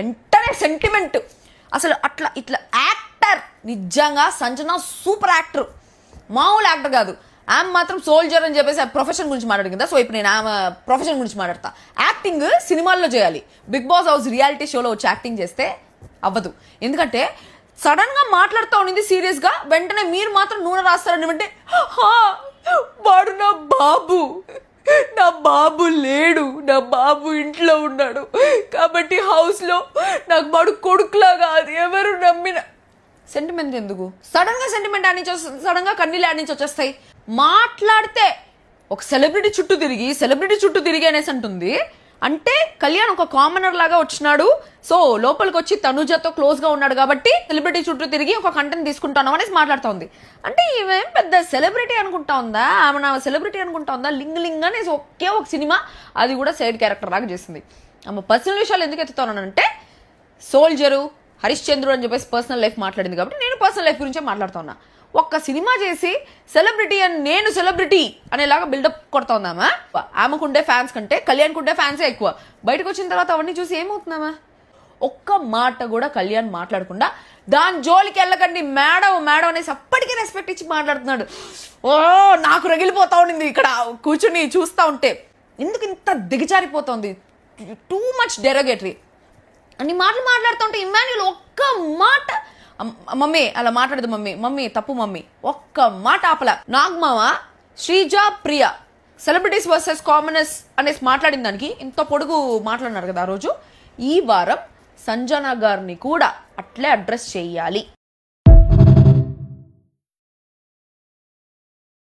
వెంటనే సెంటిమెంట్ అసలు అట్లా ఇట్లా యాక్టర్ నిజంగా సంజన సూపర్ యాక్టర్, మామూలు యాక్టర్ కాదు. ఆమె మాత్రం సోల్జర్ అని చెప్పేసి ప్రొఫెషన్ గురించి మాట్లాడింది కదా. సో ఇప్పుడు నేను ఆమె ప్రొఫెషన్ గురించి మాట్లాడతా. యాక్టింగ్ సినిమాల్లో చేయాలి, బిగ్ బాస్ హౌస్ రియాలిటీ షోలో వచ్చి యాక్టింగ్ చేస్తే అవ్వదు. ఎందుకంటే సడన్ గా మాట్లాడుతూ ఉండింది సీరియస్ గా, వెంటనే మీరు మాత్రం నూనె రాస్తారని అంటే వాడు నా బాబు లేడు, నా బాబు ఇంట్లో ఉన్నాడు కాబట్టి హౌస్లో నాకు వాడు కొడుకులా కాదు, ఎవరు నమ్మిన సెంటిమెంట్ ఎందుకు? సడన్ గా సెంటిమెంట్ ఆడించి సడన్ గా కన్నీళ్ళు ఆడించి వచ్చేస్తాయి. మాట్లాడితే ఒక సెలబ్రిటీ చుట్టూ తిరిగి అనేసి అంటుంది. అంటే కళ్యాణ్ ఒక కామనర్ లాగా వచ్చినాడు, సో లోపలికి వచ్చి తనుజతో క్లోజ్ గా ఉన్నాడు కాబట్టి సెలబ్రిటీ చుట్టూ తిరిగి ఒక కంటెంట్ తీసుకుంటాను అనేసి మాట్లాడుతోంది. అంటే ఈమె పెద్ద సెలబ్రిటీ అనుకుంటా ఉందా, ఆమె నా సెలబ్రిటీ అనుకుంటా ఉందా? లింగ్ అనేసి ఒకే ఒక సినిమా, అది కూడా సైడ్ క్యారెక్టర్ లాగా చేసింది. ఆమె పర్సనల్ విషయాలు ఎందుకు ఎత్తుతానంటే సోల్జరు హరిశ్చంద్రు అని చెప్పేసి పర్సనల్ లైఫ్ మాట్లాడింది కాబట్టి నేను పర్సనల్ లైఫ్ గురించే మాట్లాడుతున్నా. ఒక్క సినిమా చేసి సెలబ్రిటీ అని నేను సెలబ్రిటీ అనేలాగా బిల్డప్ కొడతా ఉందామా? ఆమెకుండే ఫ్యాన్స్ కంటే కళ్యాణ్కుండే ఫ్యాన్సే ఎక్కువ. బయటకు వచ్చిన తర్వాత అవన్నీ చూసి ఏమవుతున్నామా? ఒక్క మాట కూడా కళ్యాణ్ మాట్లాడకుండా దాని జోలికి వెళ్ళకండి మేడం అనేసి అప్పటికే రెస్పెక్ట్ ఇచ్చి మాట్లాడుతున్నాడు. ఓ నాకు రగిలిపోతా ఉండింది ఇక్కడ కూర్చుని చూస్తూ ఉంటే. ఎందుకు ఇంత దిగజారిపోతుంది? టూ మచ్ డెరోగేటరీ అన్ని మాటలు మాట్లాడుతుంటే ఇమాన్యుల్ ఒక్క మాట మమ్మీ అలా మాట్లాడదు మమ్మీ తప్పు మమ్మీ ఒక్క మాట ఆపల. నాగమామ శ్రీజ ప్రియ సెలబ్రిటీస్ వర్సెస్ కామనర్స్ అనేసి మాట్లాడిన దానికి ఇంత పొడుగు మాట్లాడినారు కదా ఆ రోజు. ఈ వారం సంజన గారిని కూడా అట్లే అడ్రస్ చేయాలి.